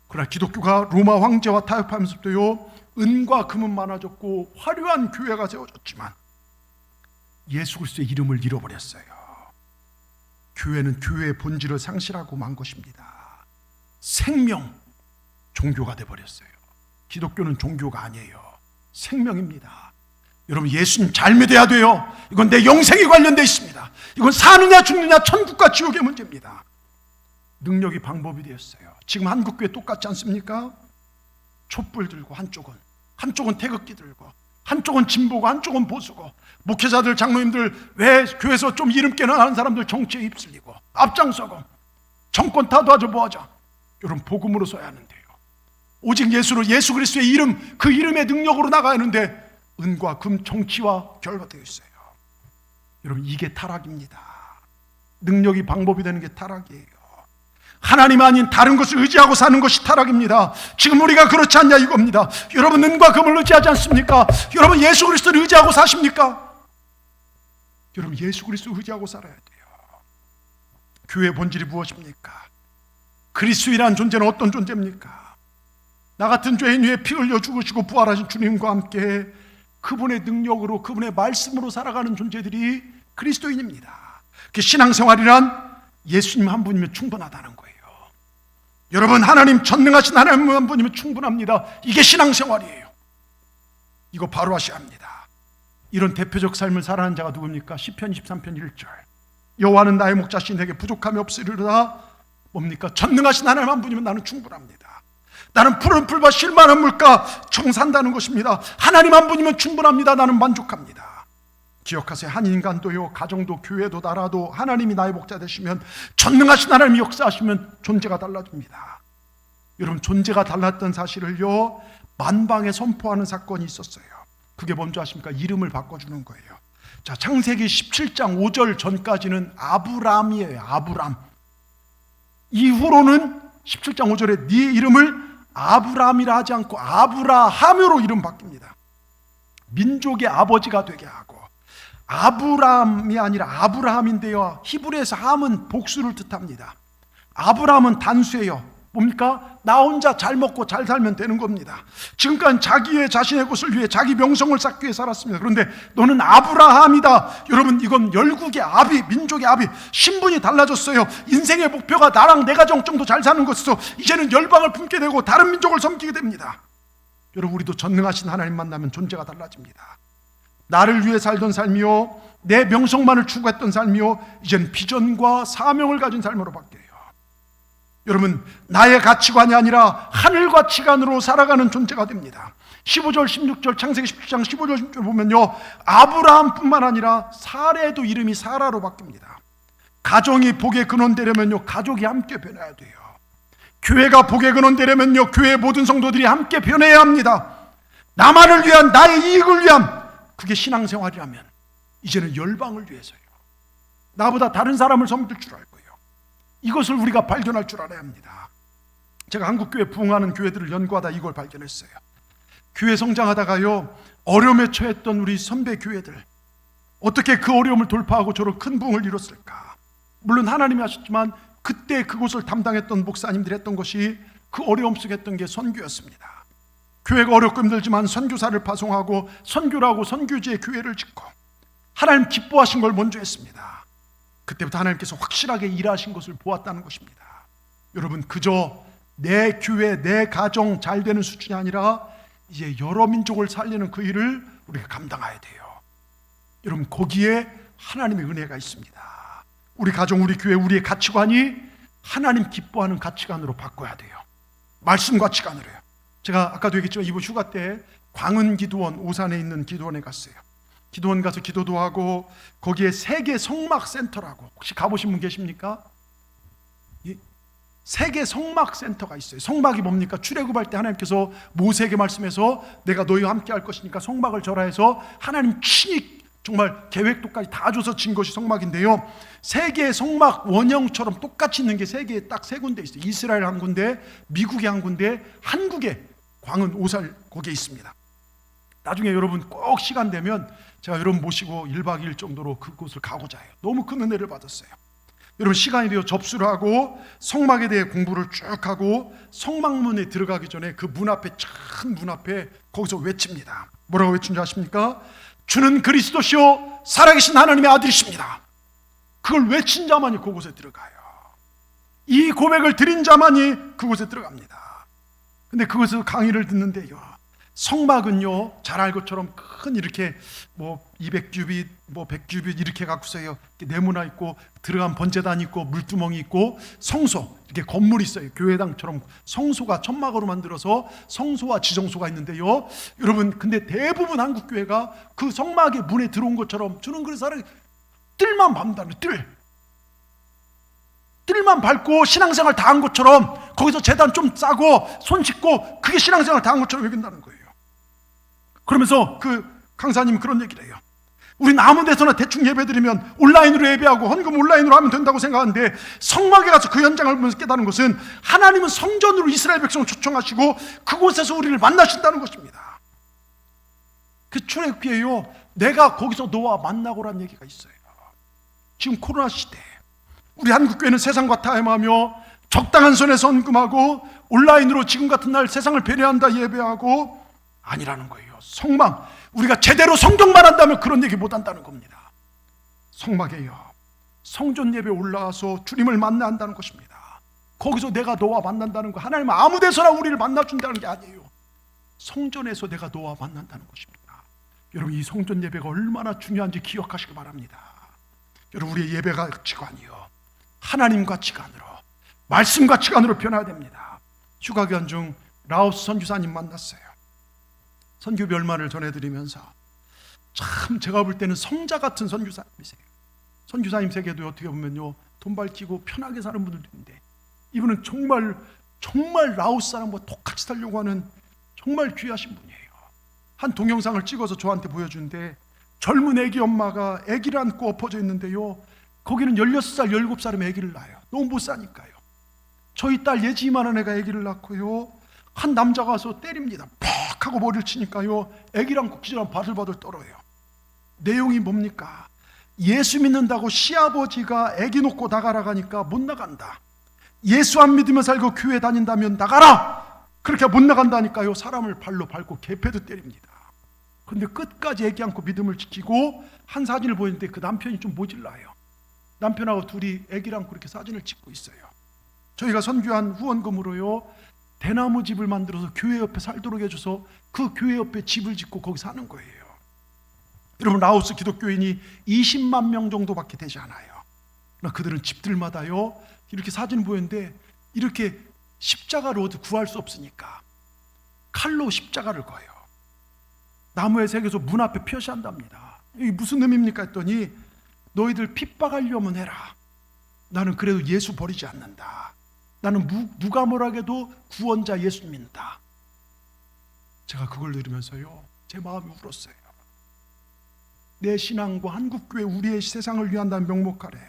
그러나 기독교가 로마 황제와 타협하면서도요 은과 금은 많아졌고 화려한 교회가 세워졌지만 예수 그리스도의 이름을 잃어버렸어요. 교회는 교회의 본질을 상실하고 만 것입니다. 생명, 종교가 돼버렸어요. 기독교는 종교가 아니에요. 생명입니다. 여러분 예수님 잘 믿어야 돼요. 이건 내 영생이 관련되어 있습니다. 이건 사느냐 죽느냐 천국과 지옥의 문제입니다. 능력이 방법이 되었어요. 지금 한국교회 똑같지 않습니까? 촛불 들고 한쪽은 태극기 들고 한쪽은 진보고 한쪽은 보수고, 목회자들 장로님들 왜 교회에서 좀 이름 깨나 하는 사람들 정치에 휩쓸리고 앞장서고 정권 타도하죠 뭐하죠. 여러분 복음으로 서야 하는데요, 오직 예수로, 예수 그리스도의 이름, 그 이름의 능력으로 나가야 하는데 은과 금, 정치와 결합되어 있어요. 여러분 이게 타락입니다. 능력이 방법이 되는 게 타락이에요. 하나님 아닌 다른 것을 의지하고 사는 것이 타락입니다. 지금 우리가 그렇지 않냐 이겁니다. 여러분 은과 금을 의지하지 않습니까? 여러분 예수 그리스도를 의지하고 사십니까? 여러분 예수 그리스도를 의지하고 살아야 돼요. 교회의 본질이 무엇입니까? 그리스도이라는 존재는 어떤 존재입니까? 나 같은 죄인 위에 피 흘려 죽으시고 부활하신 주님과 함께 그분의 능력으로, 그분의 말씀으로 살아가는 존재들이 그리스도인입니다. 그 신앙생활이란 예수님 한 분이면 충분하다는 거예요. 여러분 하나님, 전능하신 하나님 한 분이면 충분합니다. 이게 신앙생활이에요. 이거 바로 하셔야 합니다. 이런 대표적 삶을 살아가는 자가 누굽니까? 시편 23편 1절 여호와는 나의 목자시니 내게 부족함이 없으리로다. 뭡니까? 전능하신 하나님 한 분이면 나는 충분합니다. 나는 푸른 풀과 실만한 물가 청산다는 것입니다. 하나님 한 분이면 충분합니다. 나는 만족합니다. 기억하세요. 한 인간도요, 가정도, 교회도, 나라도 하나님이 나의 목자 되시면, 전능하신 하나님이 역사하시면 존재가 달라집니다. 여러분 존재가 달랐던 사실을요 만방에 선포하는 사건이 있었어요. 그게 뭔지 아십니까? 이름을 바꿔주는 거예요. 자, 창세기 17장 5절 전까지는 아브람이에요. 아브람. 이후로는 17장 5절에 네 이름을 아브람이라 하지 않고 아브라함으로 이름 바뀝니다. 민족의 아버지가 되게 하고. 아브람이 아니라 아브라함인데요, 히브리에서 함은 복수를 뜻합니다. 아브람은 단수예요. 뭡니까? 나 혼자 잘 먹고 잘 살면 되는 겁니다. 지금까지 자기의 자신의 것을 위해 자기 명성을 쌓기 위해 살았습니다. 그런데 너는 아브라함이다. 여러분 이건 열국의 아비, 민족의 아비. 신분이 달라졌어요. 인생의 목표가 나랑 내 가정 정도 잘 사는 것에서 이제는 열방을 품게 되고 다른 민족을 섬기게 됩니다. 여러분 우리도 전능하신 하나님 만나면 존재가 달라집니다. 나를 위해 살던 삶이요, 내 명성만을 추구했던 삶이요, 이제는 비전과 사명을 가진 삶으로 바뀌어요. 여러분 나의 가치관이 아니라 하늘 가치관으로 살아가는 존재가 됩니다. 15절 16절 창세기 17장 15절 16절 보면요, 아브라함뿐만 아니라 사레도 이름이 사라로 바뀝니다. 가정이 복의 근원 되려면요 가족이 함께 변해야 돼요. 교회가 복의 근원 되려면요 교회의 모든 성도들이 함께 변해야 합니다. 나만을 위한, 나의 이익을 위한, 그게 신앙생활이라면 이제는 열방을 위해서요, 나보다 다른 사람을 섬길 줄 알고요, 이것을 우리가 발견할 줄 알아야 합니다. 제가 한국교회 부흥하는 교회들을 연구하다 이걸 발견했어요. 교회 성장하다가요 어려움에 처했던 우리 선배 교회들, 어떻게 그 어려움을 돌파하고 저런 큰 부흥을 이뤘을까? 물론 하나님이 하셨지만 그때 그곳을 담당했던 목사님들이 했던 것이, 그 어려움 속에 했던 게 선교였습니다. 교회가 어렵고 힘들지만 선교사를 파송하고 선교라고 선교지에 교회를 짓고 하나님 기뻐하신 걸 먼저 했습니다. 그때부터 하나님께서 확실하게 일하신 것을 보았다는 것입니다. 여러분 그저 내 교회, 내 가정 잘 되는 수준이 아니라 이제 여러 민족을 살리는 그 일을 우리가 감당해야 돼요. 여러분 거기에 하나님의 은혜가 있습니다. 우리 가정, 우리 교회, 우리의 가치관이 하나님 기뻐하는 가치관으로 바꿔야 돼요. 말씀 가치관으로요. 제가 아까도 얘기했지만 이번 휴가 때 광은 기도원, 오산에 있는 기도원에 갔어요. 기도원 가서 기도도 하고 거기에 세계 성막 센터라고, 혹시 가보신 분 계십니까? 세계 성막 센터가 있어요. 성막이 뭡니까? 출애굽할 때 하나님께서 모세에게 말씀해서 내가 너희와 함께 할 것이니까 성막을 절하해서 하나님 친히 정말 계획도까지 다 줘서 진 것이 성막인데요, 세계의 성막 원형처럼 똑같이 있는 게 세계에 딱 세 군데 있어요. 이스라엘 한 군데, 미국에 한 군데, 한국에 광은 오살 거기에 있습니다. 나중에 여러분 꼭 시간 되면 제가 여러분 모시고 1박 2일 정도로 그곳을 가고자 해요. 너무 큰 은혜를 받았어요. 여러분 시간이 되어 접수를 하고 성막에 대해 공부를 쭉 하고 성막문에 들어가기 전에 그 문 앞에, 큰 문 앞에 거기서 외칩니다. 뭐라고 외친 줄 아십니까? 주는 그리스도시요 살아계신 하나님의 아들이십니다. 그걸 외친 자만이 그곳에 들어가요. 이 고백을 드린 자만이 그곳에 들어갑니다. 근데 그곳에서 강의를 듣는데요, 성막은요 잘 알 것처럼 큰 이렇게 200규빗 100규빗 이렇게 갖고서요, 네모나 있고 들어간 번제단 있고 물두멍이 있고 성소, 이렇게 건물이 있어요. 교회당처럼 성소가 천막으로 만들어서 성소와 지성소가 있는데요, 여러분 근데 대부분 한국 교회가 그 성막의 문에 들어온 것처럼 주는 그런 사람이 뜰만 밟는다는, 뜰만 밟고 신앙생활 다 한 것처럼 거기서 제단 좀 싸고 손 씻고 그게 신앙생활 다 한 것처럼 여긴다는 거예요. 그러면서 그 강사님 그런 얘기를 해요. 우린 아무 데서나 대충 예배드리면 온라인으로 예배하고 헌금 온라인으로 하면 된다고 생각하는데, 성막에 가서 그 현장을 보면서 깨닫는 것은 하나님은 성전으로 이스라엘 백성을 초청하시고 그곳에서 우리를 만나신다는 것입니다. 그 출애굽기에요, 내가 거기서 너와 만나고란 얘기가 있어요. 지금 코로나 시대 우리 한국교회는 세상과 타협하며 적당한 선에서 헌금하고 온라인으로 지금 같은 날 세상을 배려한다 예배하고, 아니라는 거예요. 성막, 우리가 제대로 성경만 한다면 그런 얘기 못 한다는 겁니다. 성막에요, 성전 예배 올라와서 주님을 만나야 한다는 것입니다. 거기서 내가 너와 만난다는 거, 하나님은 아무 데서나 우리를 만나준다는 게 아니에요. 성전에서 내가 너와 만난다는 것입니다. 여러분 이 성전 예배가 얼마나 중요한지 기억하시기 바랍니다. 여러분 우리의 예배 가치관이요, 하나님 가치관으로, 말씀 가치관으로 변화해야 됩니다. 휴가 기간 중 라오스 선교사님 만났어요. 선교 별말을 전해드리면서 참 제가 볼 때는 성자 같은 선교사님이세요. 선교사님 세계도 어떻게 보면요, 돈 밝히고 편하게 사는 분들도 있는데 이분은 정말 라오스 사람과 똑같이 살려고 하는 정말 귀하신 분이에요. 한 동영상을 찍어서 저한테 보여주는데 젊은 애기 엄마가 애기를 안고 엎어져 있는데요, 거기는 16살 17살이면 애기를 낳아요. 너무 못 사니까요. 저희 딸 예지만한 애가 애기를 낳고요, 한 남자가 와서 때립니다. 퍽 하고 머리를 치니까요, 애기를 안고 기절하면 바들바들 떨어요. 내용이 뭡니까? 예수 믿는다고 시아버지가 애기 놓고 나가라 가니까 못 나간다. 예수 안 믿으며 살고 교회 다닌다면 나가라! 그렇게 못 나간다니까요. 사람을 발로 밟고 개패도 때립니다. 그런데 끝까지 애기 안고 믿음을 지키고, 한 사진을 보였는데 그 남편이 좀 모질라요. 남편하고 둘이 애기를 안고 이렇게 사진을 찍고 있어요. 저희가 선교한 후원금으로요, 대나무 집을 만들어서 교회 옆에 살도록 해줘서 그 교회 옆에 집을 짓고 거기 사는 거예요. 여러분 라오스 기독교인이 20만 명 정도밖에 되지 않아요. 그러나 그들은 집들마다요 이렇게 사진을 보였는데, 이렇게 십자가를 어디 구할 수 없으니까 칼로 십자가를 거요. 나무에 새겨서 문 앞에 표시한답니다. 이게 무슨 의미입니까 했더니, 너희들 핍박하려면 해라. 나는 그래도 예수 버리지 않는다. 나는 누가 뭐라 해도 구원자 예수 믿는다. 제가 그걸 들으면서요 제 마음이 울었어요. 내 신앙과 한국교회 우리의 세상을 위한다는 명목 아래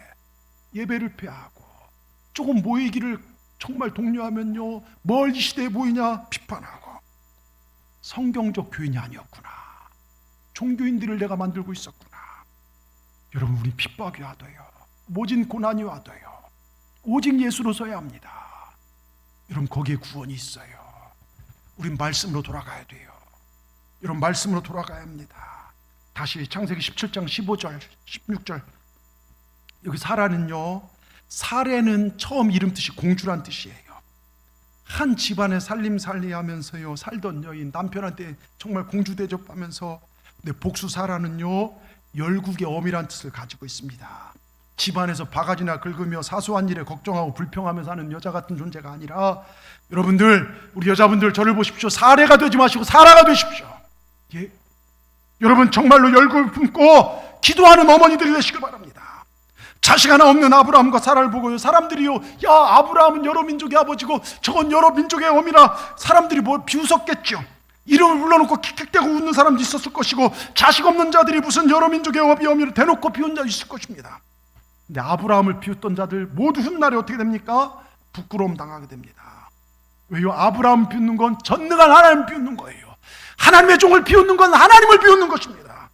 예배를 폐하고 조금 모이기를 정말 독려하면요, 뭘 이 시대에 모이냐 비판하고, 성경적 교인이 아니었구나, 종교인들을 내가 만들고 있었구나. 여러분 우리 핍박이 와도요, 모진 고난이 와도요, 오직 예수로 서야 합니다. 여러분 거기에 구원이 있어요. 우린 말씀으로 돌아가야 돼요. 여러분 말씀으로 돌아가야 합니다. 다시 창세기 17장 15절 16절, 여기 사라는요, 사례는 처음 이름 뜻이 공주란 뜻이에요. 한 집안에 살림살이하면서요 살던 여인, 남편한테 정말 공주 대접하면서, 근데 복수 사라는요 열국의 어미란 뜻을 가지고 있습니다. 집안에서 바가지나 긁으며 사소한 일에 걱정하고 불평하며 사는 여자 같은 존재가 아니라, 여러분들 우리 여자분들 저를 보십시오. 사례가 되지 마시고 사라가 되십시오. 예? 여러분 정말로 열국을 품고 기도하는 어머니들이 되시길 바랍니다. 자식 하나 없는 아브라함과 사라를 보고요, 사람들이요, 야, 아브라함은 여러 민족의 아버지고 저건 여러 민족의 어미라 사람들이 뭐 비웃었겠죠. 이름을 불러놓고 킥킥대고 웃는 사람도 있었을 것이고, 자식 없는 자들이 무슨 여러 민족의 어미를 대놓고 비운 자도 있을 것입니다. 근데 아브라함을 비웃던 자들 모두 훗날에 어떻게 됩니까? 부끄러움 당하게 됩니다. 왜요? 아브라함 비웃는 건 전능한 하나님 비웃는 거예요. 하나님의 종을 비웃는 건 하나님을 비웃는 것입니다.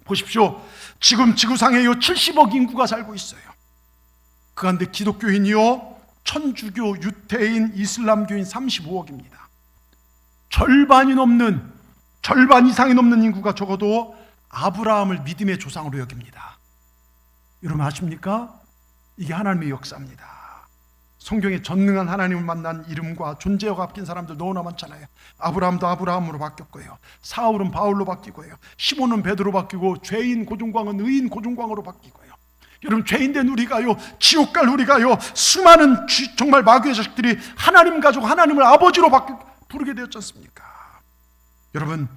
보십시오. 지금 지구상에요 70억 인구가 살고 있어요. 그 가운데 기독교인이요, 천주교, 유태인, 이슬람교인 35억입니다. 절반 이상이 넘는 인구가 적어도 아브라함을 믿음의 조상으로 여깁니다. 여러분 아십니까? 이게 하나님의 역사입니다. 성경에 전능한 하나님을 만난 이름과 존재와 바뀐 사람들 너무나 많잖아요. 아브라함도 아브라함으로 바뀌었고요, 사울은 바울로 바뀌고요, 시몬은 베드로 바뀌고, 죄인 고종광은 의인 고종광으로 바뀌고요. 여러분 죄인된 우리가요, 지옥 갈 우리가요, 수많은 정말 마귀의 자식들이 하나님 가족, 하나님을 아버지로 부르게 되었지 않습니까? 여러분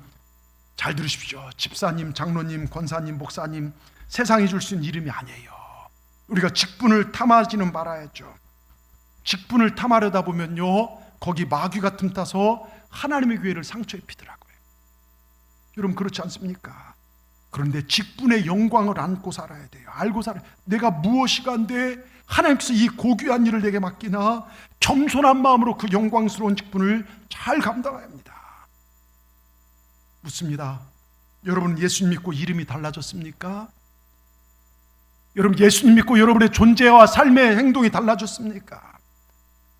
잘 들으십시오. 집사님, 장로님, 권사님, 목사님, 세상이 줄 수 있는 이름이 아니에요. 우리가 직분을 탐하지는 말아야죠. 직분을 탐하려다 보면요, 거기 마귀가 틈타서 하나님의 교회를 상처 입히더라고요. 여러분 그렇지 않습니까? 그런데 직분의 영광을 안고 살아야 돼요. 알고 살아야 돼요. 내가 무엇이간데 하나님께서 이 고귀한 일을 내게 맡기나 겸손한 마음으로 그 영광스러운 직분을 잘 감당해야 합니다. 묻습니다. 여러분 예수님 믿고 이름이 달라졌습니까? 여러분 예수님 믿고 여러분의 존재와 삶의 행동이 달라졌습니까?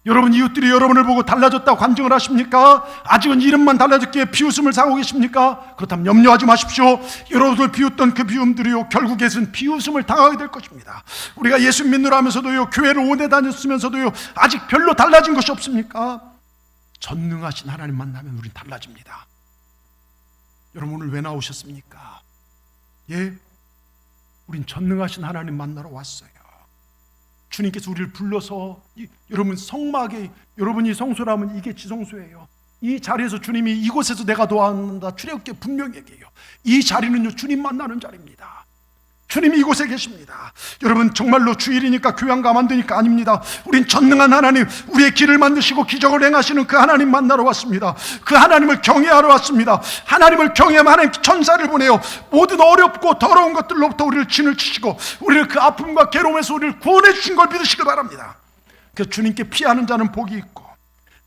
여러분 이웃들이 여러분을 보고 달라졌다고 간증을 하십니까? 아직은 이름만 달라졌기에 비웃음을 사고 계십니까? 그렇다면 염려하지 마십시오. 여러분을 비웃던 그 비움들이요, 결국에는 비웃음을 당하게 될 것입니다. 우리가 예수 믿느라 하면서도요, 교회를 오래 다녔으면서도요, 아직 별로 달라진 것이 없습니까? 전능하신 하나님 만나면 우린 달라집니다. 여러분 오늘 왜 나오셨습니까? 예? 우린 전능하신 하나님 만나러 왔어요. 주님께서 우리를 불러서 여러분 성막에, 여러분이 성소라면 이게 지성소예요. 이 자리에서 주님이 이곳에서 내가 도와준다 출애굽기에 분명히 얘기해요. 이 자리는요 주님 만나는 자리입니다. 주님이 이곳에 계십니다. 여러분 정말로 주일이니까 교회가 만드니까 아닙니다. 우린 전능한 하나님, 우리의 길을 만드시고 기적을 행하시는 그 하나님 만나러 왔습니다. 그 하나님을 경외하러 왔습니다. 하나님을 경외하면 하나님 천사를 보내요. 모든 어렵고 더러운 것들로부터 우리를 진을 치시고 우리를 그 아픔과 괴로움에서 우리를 구원해 주신 걸 믿으시길 바랍니다. 그래서 주님께 피하는 자는 복이 있고,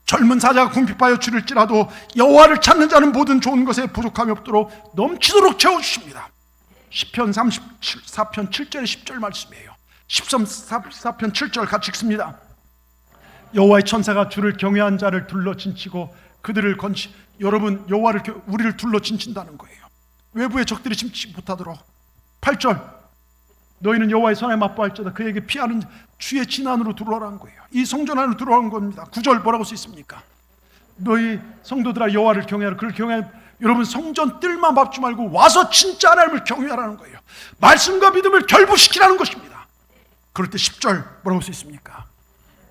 젊은 사자가 궁핍하여 줄일지라도 여호와를 찾는 자는 모든 좋은 것에 부족함이 없도록 넘치도록 채워주십니다. 시편 34편 7절 10절 말씀이에요. 14편 7절 같이 읽습니다. 여호와의 천사가 주를 경외한 자를 둘러 진치고 그들을 여러분 여호와를 우리를 둘러 진친다는 거예요. 외부의 적들이 침치 못하도록. 8절 너희는 여호와의 손에 맛보할지어다 그에게 피하는 주의 진안으로 들어오라는 거예요. 이 성전 안으로 들어오는 겁니다. 9절 뭐라고 써 있습니까? 너희 성도들아 여호와를 경외하라. 그를 경외하는, 여러분 성전 뜰만 밟지 말고 와서 진짜 하나님을 경외하라는 거예요. 말씀과 믿음을 결부시키라는 것입니다. 그럴 때 10절 뭐라고 써 있습니까?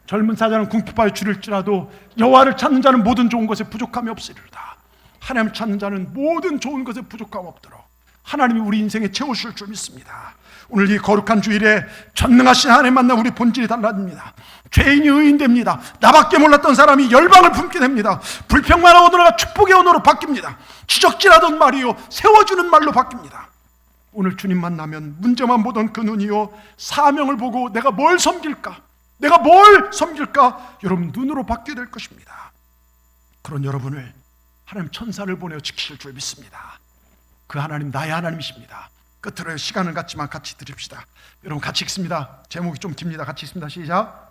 젊은 사자는 궁핍하여 줄일지라도 여호와를 찾는 자는 모든 좋은 것에 부족함이 없으리로다. 하나님을 찾는 자는 모든 좋은 것에 부족함 없도록 하나님이 우리 인생에 채우실 줄 믿습니다. 오늘 이 거룩한 주일에 전능하신 하나님 만나 우리 본질이 달라집니다. 죄인이 의인됩니다. 나밖에 몰랐던 사람이 열방을 품게 됩니다. 불평만한 언어가 축복의 언어로 바뀝니다. 지적질하던 말이요 세워주는 말로 바뀝니다. 오늘 주님 만나면 문제만 보던 그 눈이요 사명을 보고 내가 뭘 섬길까, 내가 뭘 섬길까, 여러분 눈으로 받게 될 것입니다. 그런 여러분을 하나님 천사를 보내어 지키실 줄 믿습니다. 그 하나님 나의 하나님이십니다. 끝으로 시간을 갖지만 같이 드립시다. 여러분 같이 읽습니다. 제목이 좀 깁니다. 같이 읽습니다. 시작.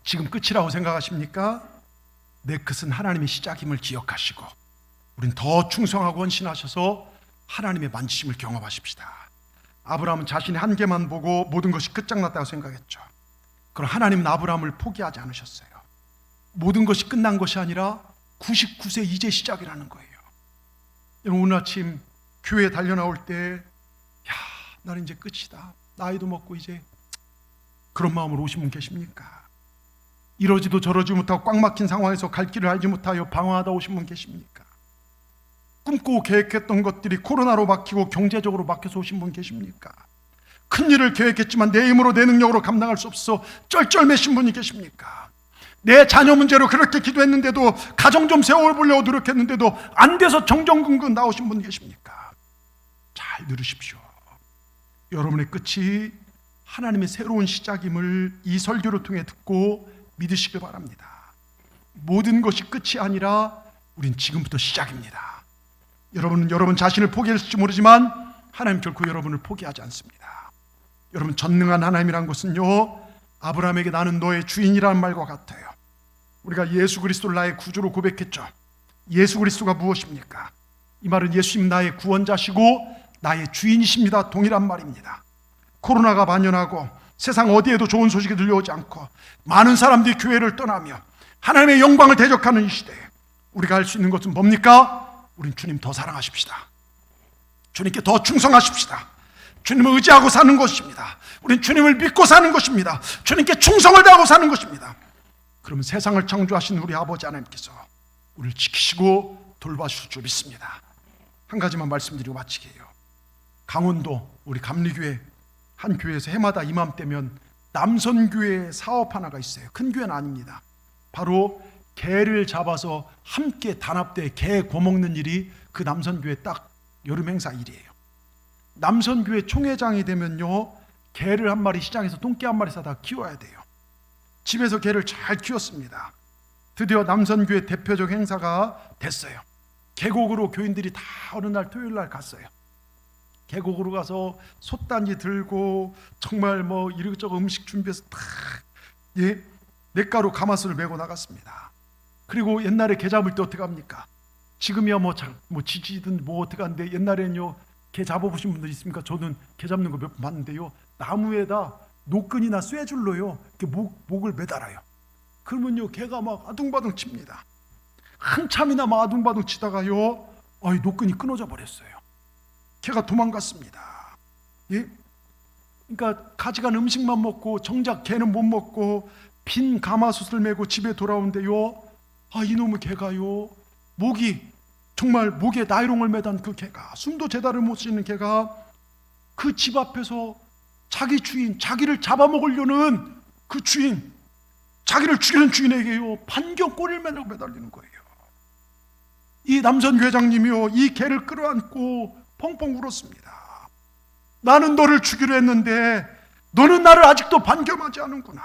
지금 끝이라고 생각하십니까? 내 끝은 하나님의 시작임을 기억하시고 우린 더 충성하고 헌신하셔서 하나님의 만지심을 경험하십시다. 아브라함은 자신의 한계만 보고 모든 것이 끝장났다고 생각했죠. 그럼 하나님은 아브라함을 포기하지 않으셨어요. 모든 것이 끝난 것이 아니라 99세 이제 시작이라는 거예요. 여러분 오늘 아침 교회에 달려나올 때 나는 이제 끝이다. 나이도 먹고 이제 그런 마음으로 오신 분 계십니까? 이러지도 저러지 못하고 꽉 막힌 상황에서 갈 길을 알지 못하여 방황하다 오신 분 계십니까? 꿈꾸고 계획했던 것들이 코로나로 막히고 경제적으로 막혀서 오신 분 계십니까? 큰 일을 계획했지만 내 힘으로 내 능력으로 감당할 수 없어 쩔쩔매신 분이 계십니까? 내 자녀 문제로 그렇게 기도했는데도, 가정 좀 세워보려고 노력했는데도 안 돼서 정정근근 나오신 분 계십니까? 잘 들으십시오. 여러분의 끝이 하나님의 새로운 시작임을 이 설교를 통해 듣고 믿으시길 바랍니다. 모든 것이 끝이 아니라 우린 지금부터 시작입니다. 여러분은 여러분 자신을 포기했을지 모르지만 하나님 결코 여러분을 포기하지 않습니다. 여러분, 전능한 하나님이란 것은요, 아브라함에게 나는 너의 주인이라는 말과 같아요. 우리가 예수 그리스도를 나의 구주로 고백했죠. 예수 그리스도가 무엇입니까? 이 말은 예수님 나의 구원자시고 나의 주인이십니다, 동일한 말입니다. 코로나가 만연하고 세상 어디에도 좋은 소식이 들려오지 않고 많은 사람들이 교회를 떠나며 하나님의 영광을 대적하는 이 시대에 우리가 할 수 있는 것은 뭡니까? 우린 주님 더 사랑하십시다. 주님께 더 충성하십시다. 주님을 의지하고 사는 것입니다. 우린 주님을 믿고 사는 것입니다. 주님께 충성을 다하고 사는 것입니다. 그러면 세상을 창조하신 우리 아버지 하나님께서 우리를 지키시고 돌봐주실 줄 믿습니다. 한 가지만 말씀드리고 마치게요. 강원도 우리 감리교회 한 교회에서 해마다 이맘때면 남선교회 사업 하나가 있어요. 큰 교회는 아닙니다. 바로 개를 잡아서 함께 단합대 개 구워먹는 일이 그 남선교회 딱 여름 행사 일이에요. 남선교회 총회장이 되면요, 개를 한 마리 시장에서 똥개 한 마리 사다 키워야 돼요. 집에서 개를 잘 키웠습니다. 드디어 남선교회 대표적 행사가 됐어요. 계곡으로 교인들이 다 어느 날 토요일 날 갔어요. 계곡으로 가서 솥단지 들고 정말 뭐 이것저것 음식 준비해서 다 냇가로 가마솥을 메고 나갔습니다. 그리고 옛날에 개 잡을 때 어떻게 합니까? 지금이야 뭐 지지든 뭐 어떻게 하는데 옛날에는요, 개 잡아보신 분들 있습니까? 저는 개 잡는 거 몇 번 봤는데요, 나무에다 노끈이나 쇠줄로요 이렇게 목을 매달아요. 그러면요 개가 막 아둥바둥 칩니다. 한참이나 막 아둥바둥 치다가요, 노끈이 끊어져 버렸어요. 개가 도망갔습니다. 예? 그러니까 가져간 음식만 먹고 정작 개는 못 먹고 빈 가마솥을 메고 집에 돌아오는데요, 이놈의 개가요, 정말 목에 나이롱을 매단 그 개가, 숨도 제대로 못 쉬는 개가 그 집 앞에서 자기 주인, 자기를 잡아먹으려는 그 주인, 자기를 죽이는 주인에게요 반경 꼬리를 매달리는 거예요. 이 남선 회장님이요, 이 개를 끌어안고 펑펑 울었습니다. 나는 너를 죽이려 했는데 너는 나를 아직도 반경하지 않는구나.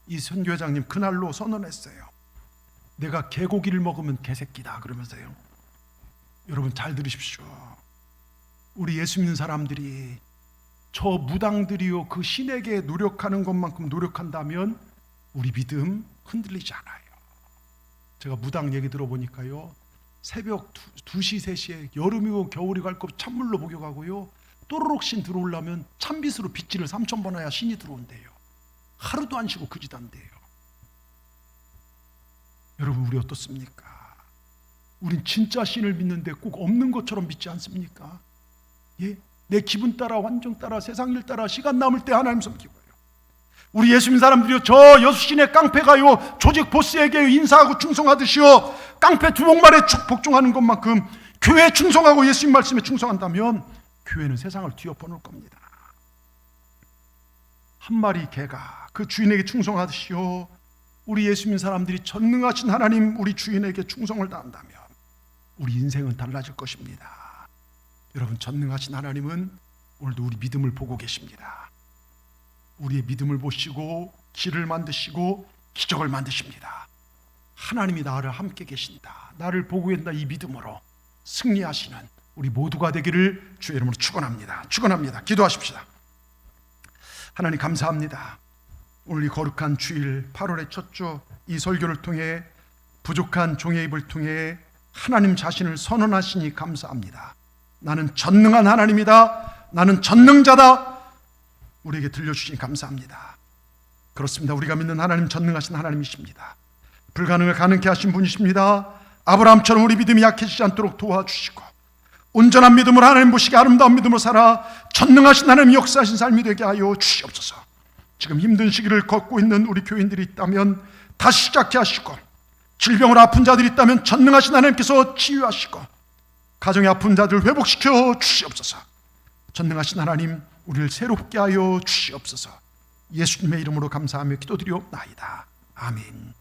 이 선교회장님 그날로 선언했어요. 내가 개고기를 먹으면 개새끼다 그러면서요. 여러분 잘 들으십시오. 우리 예수 믿는 사람들이 저 무당들이요 그 신에게 노력하는 것만큼 노력한다면 우리 믿음 흔들리지 않아요. 제가 무당 얘기 들어보니까요, 새벽 2시 3시에 여름이고 겨울이고 할 것 없이 찬물로 목욕하고요, 또르륵 신 들어오려면 찬빗으로 빗질을 3,000번 해야 신이 들어온대요. 하루도 안 쉬고 그지단대요. 여러분 우리 어떻습니까? 우린 진짜 신을 믿는데 꼭 없는 것처럼 믿지 않습니까? 예? 내 기분 따라, 환경 따라, 세상 일 따라 시간 남을 때 하나님 섬기고요. 우리 예수 믿는 사람들이요, 저 여수신의 깡패가요 조직 보스에게 인사하고 충성하듯이요 깡패 두목말에 복종하는 것만큼 교회에 충성하고 예수님 말씀에 충성한다면 교회는 세상을 뒤엎어놓을 겁니다. 한 마리 개가 그 주인에게 충성하듯이요, 우리 예수 믿는 사람들이 전능하신 하나님 우리 주인에게 충성을 다한다면 우리 인생은 달라질 것입니다. 여러분, 전능하신 하나님은 오늘도 우리 믿음을 보고 계십니다. 우리의 믿음을 보시고 길을 만드시고 기적을 만드십니다. 하나님이 나를 함께 계신다, 나를 보고 계신다, 이 믿음으로 승리하시는 우리 모두가 되기를 주의 이름으로 축원합니다. 기도하십시다. 하나님 감사합니다. 오늘 이 거룩한 주일 8월의 첫 주 이 설교를 통해 부족한 종의 입을 통해 하나님 자신을 선언하시니 감사합니다. 나는 전능한 하나님이다, 나는 전능자다, 우리에게 들려주시니 감사합니다. 그렇습니다. 우리가 믿는 하나님 전능하신 하나님이십니다. 불가능을 가능케 하신 분이십니다. 아브라함처럼 우리 믿음이 약해지지 않도록 도와주시고 온전한 믿음으로 하나님 보시기에 아름다운 믿음으로 살아 전능하신 하나님 역사하신 삶이 되게 하여 주시옵소서. 지금 힘든 시기를 걷고 있는 우리 교인들이 있다면 다시 시작해 하시고, 질병으로 아픈 자들이 있다면 전능하신 하나님께서 치유하시고, 가정의 아픈 자들 회복시켜 주시옵소서. 전능하신 하나님, 우리를 새롭게 하여 주시옵소서. 예수님의 이름으로 감사하며 기도드리옵나이다. 아멘.